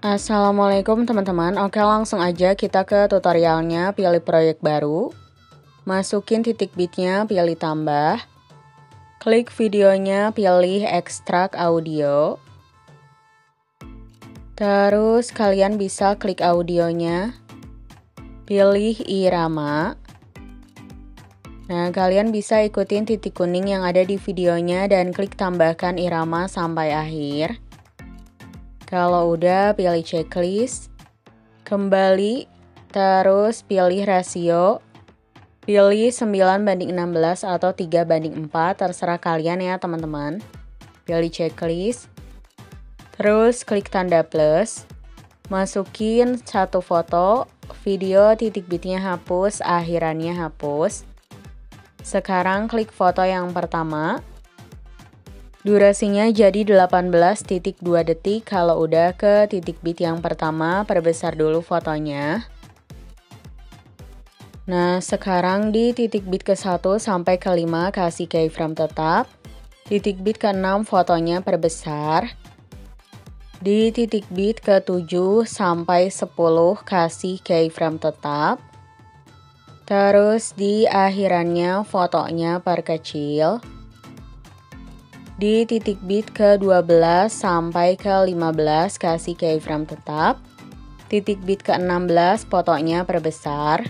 Assalamualaikum teman-teman. Oke, langsung aja kita ke tutorialnya. Pilih proyek baru, masukin titik bitnya, pilih tambah, klik videonya, pilih ekstrak audio. Terus kalian bisa klik audionya, pilih irama. Nah, kalian bisa ikutin titik kuning yang ada di videonya dan klik tambahkan irama sampai akhir. Kalau udah, pilih checklist, kembali, terus pilih rasio, pilih 9:16 atau 3:4, terserah kalian ya teman-teman. Pilih checklist, terus klik tanda plus, masukin satu foto, video titik bitnya hapus, akhirannya hapus. Sekarang klik foto yang pertama. Durasinya jadi 18.2 detik. Kalau udah ke titik bit yang pertama, perbesar dulu fotonya. Nah, sekarang di titik bit ke-1 sampai ke-5 kasih keyframe tetap. Titik bit ke-6 fotonya perbesar. Di titik bit ke-7 sampai 10 kasih keyframe tetap. Terus di akhirannya fotonya perkecil. Di titik bit ke-12 sampai ke-15 kasih keyframe tetap. Titik bit ke-16 fotonya perbesar.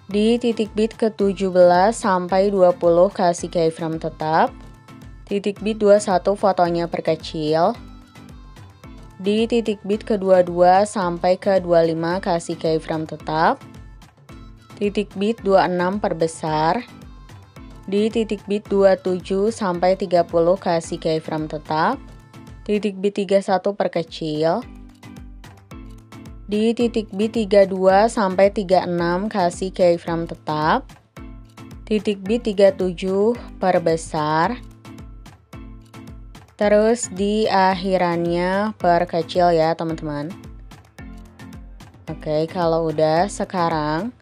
Di titik bit ke-17 sampai 20 kasih keyframe tetap. Titik bit 21 fotonya perkecil. Di titik bit ke-22 sampai ke-25 kasih keyframe tetap. Titik bit 26 perbesar. Di titik bit 27 sampai 30 kasih keyframe tetap. Titik bit 31 perkecil. Di titik bit 32 sampai 36 kasih keyframe tetap. Titik bit 37 perbesar. Terus di akhirannya perkecil ya teman-teman. Oke, kalau udah, sekarang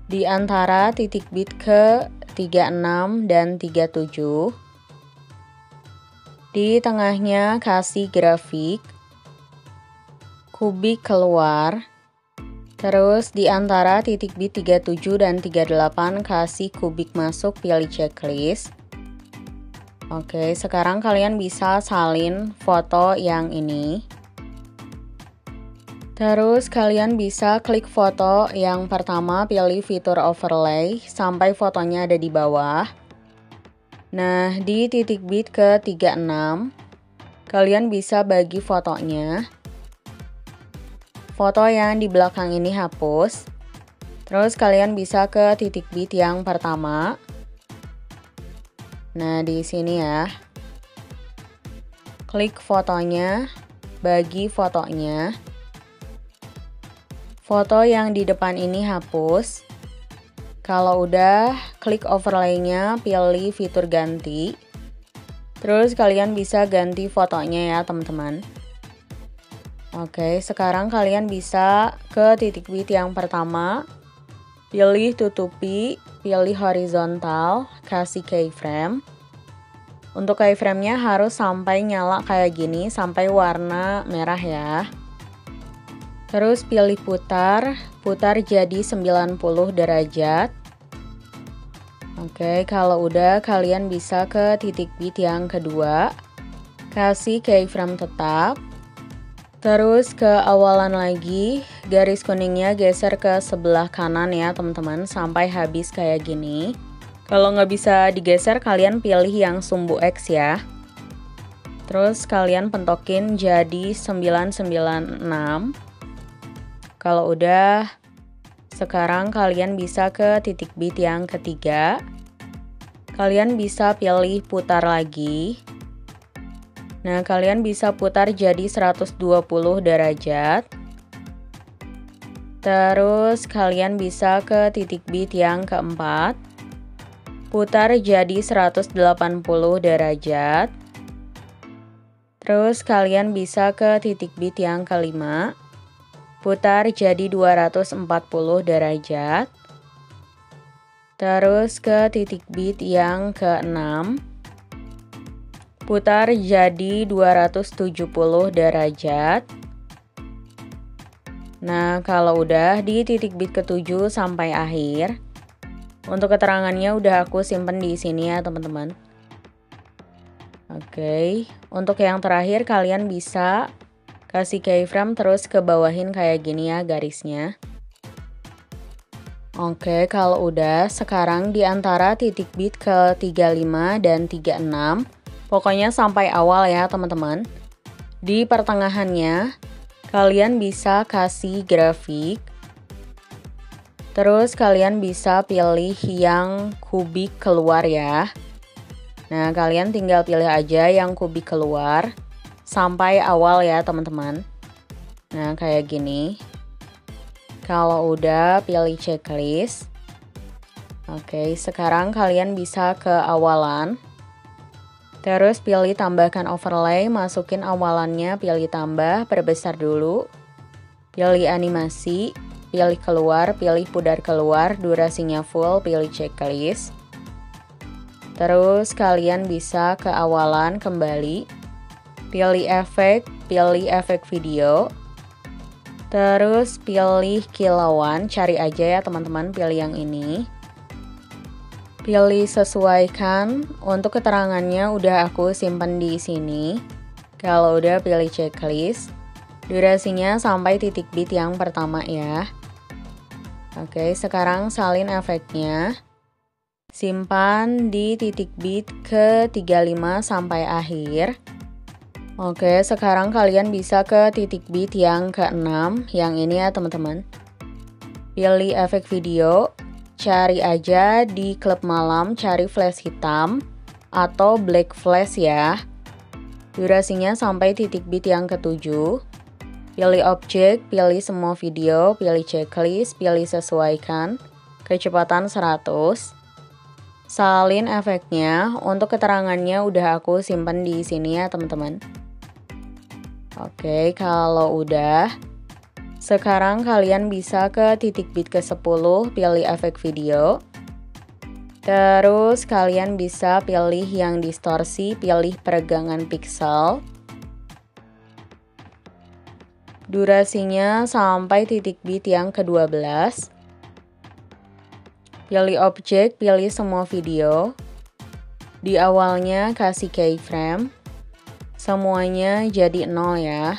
di antara titik bit ke 36 dan 37. Di tengahnya kasih grafik, kubik keluar. Terus di antara titik bit 37 dan 38 kasih kubik masuk, pilih checklist. Oke, sekarang kalian bisa salin foto yang ini. Terus kalian bisa klik foto yang pertama, pilih fitur overlay sampai fotonya ada di bawah. Nah, di titik bit ke-36 kalian bisa bagi fotonya. Foto yang di belakang ini hapus. Terus kalian bisa ke titik bit yang pertama. Nah, di sini ya. Klik fotonya, bagi fotonya. Foto yang di depan ini hapus. Kalau udah, klik overlay-nya, pilih fitur ganti. Terus kalian bisa ganti fotonya ya teman-teman. Oke, sekarang kalian bisa ke titik bit yang pertama. Pilih tutupi, pilih horizontal, kasih keyframe. Untuk keyframe-nya harus sampai nyala kayak gini, sampai warna merah ya. Terus pilih putar, putar jadi 90 derajat. Oke, kalau udah kalian bisa ke titik bit yang kedua. Kasih keyframe tetap. Terus ke awalan lagi, garis kuningnya geser ke sebelah kanan ya teman-teman, sampai habis kayak gini. Kalau nggak bisa digeser, kalian pilih yang sumbu X ya. Terus kalian pentokin jadi 996. Kalau udah, sekarang kalian bisa ke titik bit yang ketiga. Kalian bisa pilih putar lagi. Nah, kalian bisa putar jadi 120 derajat. Terus kalian bisa ke titik bit yang keempat. Putar jadi 180 derajat. Terus kalian bisa ke titik bit yang kelima. Putar jadi 240 derajat. Terus ke titik bit yang ke-6. putar jadi 270 derajat. Nah, kalau udah di titik bit ke-7 sampai akhir, untuk keterangannya udah aku simpen di sini ya teman-teman. Oke, untuk yang terakhir kalian bisa kasih keyframe terus ke bawahin kayak gini ya garisnya. Oke, kalau udah, sekarang di antara titik bit ke 35 dan 36, pokoknya sampai awal ya teman-teman. Di pertengahannya, kalian bisa kasih grafik. Terus kalian bisa pilih yang kubik keluar ya. Nah, kalian tinggal pilih aja yang kubik keluar sampai awal ya teman-teman. Nah, kayak gini. Kalau udah, pilih checklist. Oke, sekarang kalian bisa ke awalan. Terus pilih tambahkan overlay, masukin awalannya, pilih tambah, perbesar dulu. Pilih animasi, pilih keluar, pilih pudar keluar, durasinya full, pilih checklist. Terus kalian bisa ke awalan kembali, pilih efek video. Terus pilih kilauan, cari aja ya teman-teman, pilih yang ini. Pilih sesuaikan, untuk keterangannya udah aku simpen di sini. Kalau udah pilih checklist, durasinya sampai titik bit yang pertama ya. Oke, sekarang salin efeknya. Simpan di titik bit ke 35 sampai akhir. Oke, sekarang kalian bisa ke titik bit yang ke-6, yang ini ya teman-teman. Pilih efek video, cari aja di klub malam, cari flash hitam atau black flash ya. Durasinya sampai titik bit yang ke-7. Pilih objek, pilih semua video, pilih checklist, pilih sesuaikan, kecepatan 100. Salin efeknya, untuk keterangannya udah aku simpen di sini ya teman-teman. Oke, kalau udah, sekarang kalian bisa ke titik bit ke-10, pilih efek video. Terus kalian bisa pilih yang distorsi, pilih peregangan pixel. Durasinya sampai titik bit yang ke-12. Pilih objek, pilih semua video. Di awalnya kasih keyframe. Semuanya jadi 0 ya.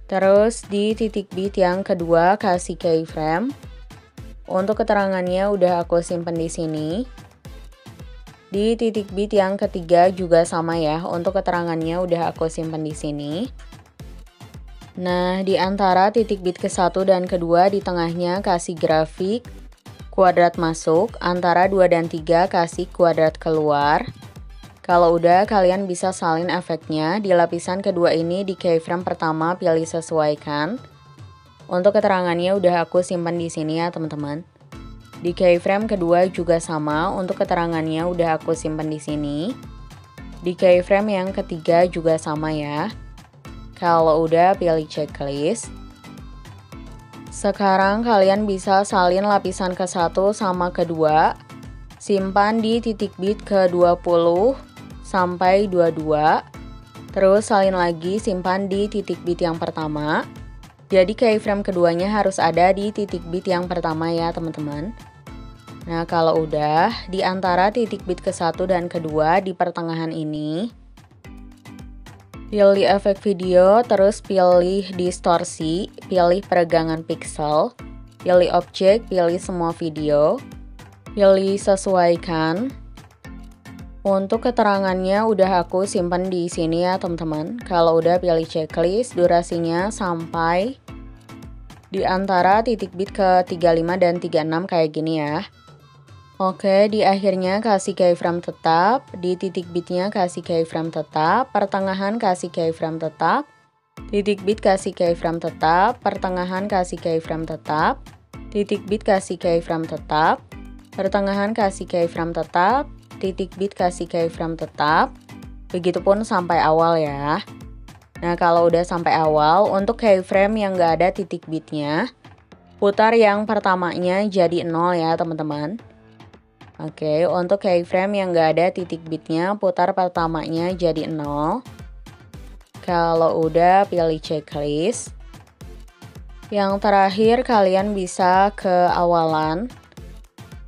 Terus di titik bit yang kedua kasih keyframe. Untuk keterangannya udah aku simpen di sini. Di titik bit yang ketiga juga sama ya. Untuk keterangannya udah aku simpen di sini. Nah, di antara titik bit ke-1 dan kedua di tengahnya kasih grafik kuadrat masuk, antara 2 dan 3 kasih kuadrat keluar. Kalau udah, kalian bisa salin efeknya. Di lapisan kedua ini di keyframe pertama pilih sesuaikan. Untuk keterangannya udah aku simpan di sini ya teman-teman. Di keyframe kedua juga sama, untuk keterangannya udah aku simpan di sini. Di keyframe yang ketiga juga sama ya. Kalau udah, pilih checklist. Sekarang kalian bisa salin lapisan ke-1 sama kedua. Simpan di titik bit ke-20 sampai 22. Terus salin lagi, simpan di titik bit yang pertama. Jadi keyframe keduanya harus ada di titik bit yang pertama ya teman-teman. Nah, kalau udah, di antara titik bit ke-1 dan kedua di pertengahan ini, pilih efek video, terus pilih distorsi, pilih peregangan pixel, pilih objek, pilih semua video, pilih sesuaikan. Untuk keterangannya udah aku simpan di sini ya teman-teman. Kalau udah, pilih checklist, durasinya sampai di antara titik bit ke 35 dan 36 kayak gini ya. Oke, di akhirnya kasih keyframe tetap, di titik bitnya kasih keyframe tetap, pertengahan kasih keyframe tetap, titik bit kasih keyframe tetap, pertengahan kasih keyframe tetap, titik bit kasih keyframe tetap, pertengahan kasih keyframe tetap, titik bit kasih keyframe tetap, begitupun sampai awal ya. Nah, kalau udah sampai awal, untuk keyframe yang nggak ada titik bitnya, putar yang pertamanya jadi 0 ya teman-teman. Oke, untuk keyframe yang nggak ada titik bitnya, putar pertamanya jadi 0. Kalau udah, pilih checklist. Yang terakhir, kalian bisa ke awalan.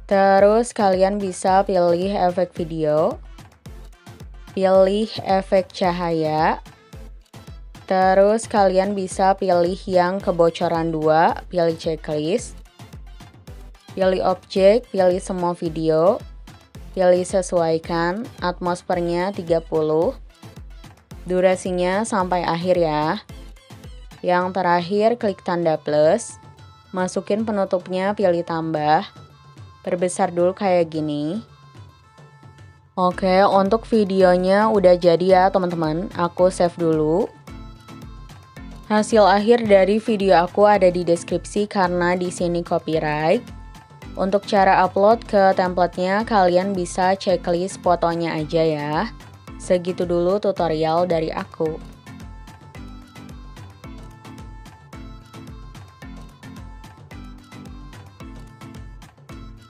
Terus kalian bisa pilih efek video, pilih efek cahaya. Terus kalian bisa pilih yang kebocoran 2, pilih checklist. Pilih objek, pilih semua video. Pilih sesuaikan, atmosfernya 30. Durasinya sampai akhir ya. Yang terakhir klik tanda plus. Masukin penutupnya, pilih tambah. Perbesar dulu kayak gini. Oke, untuk videonya udah jadi ya teman-teman. Aku save dulu. Hasil akhir dari video aku ada di deskripsi karena di sini copyright. Untuk cara upload ke templatenya kalian bisa checklist fotonya aja ya. Segitu dulu tutorial dari aku.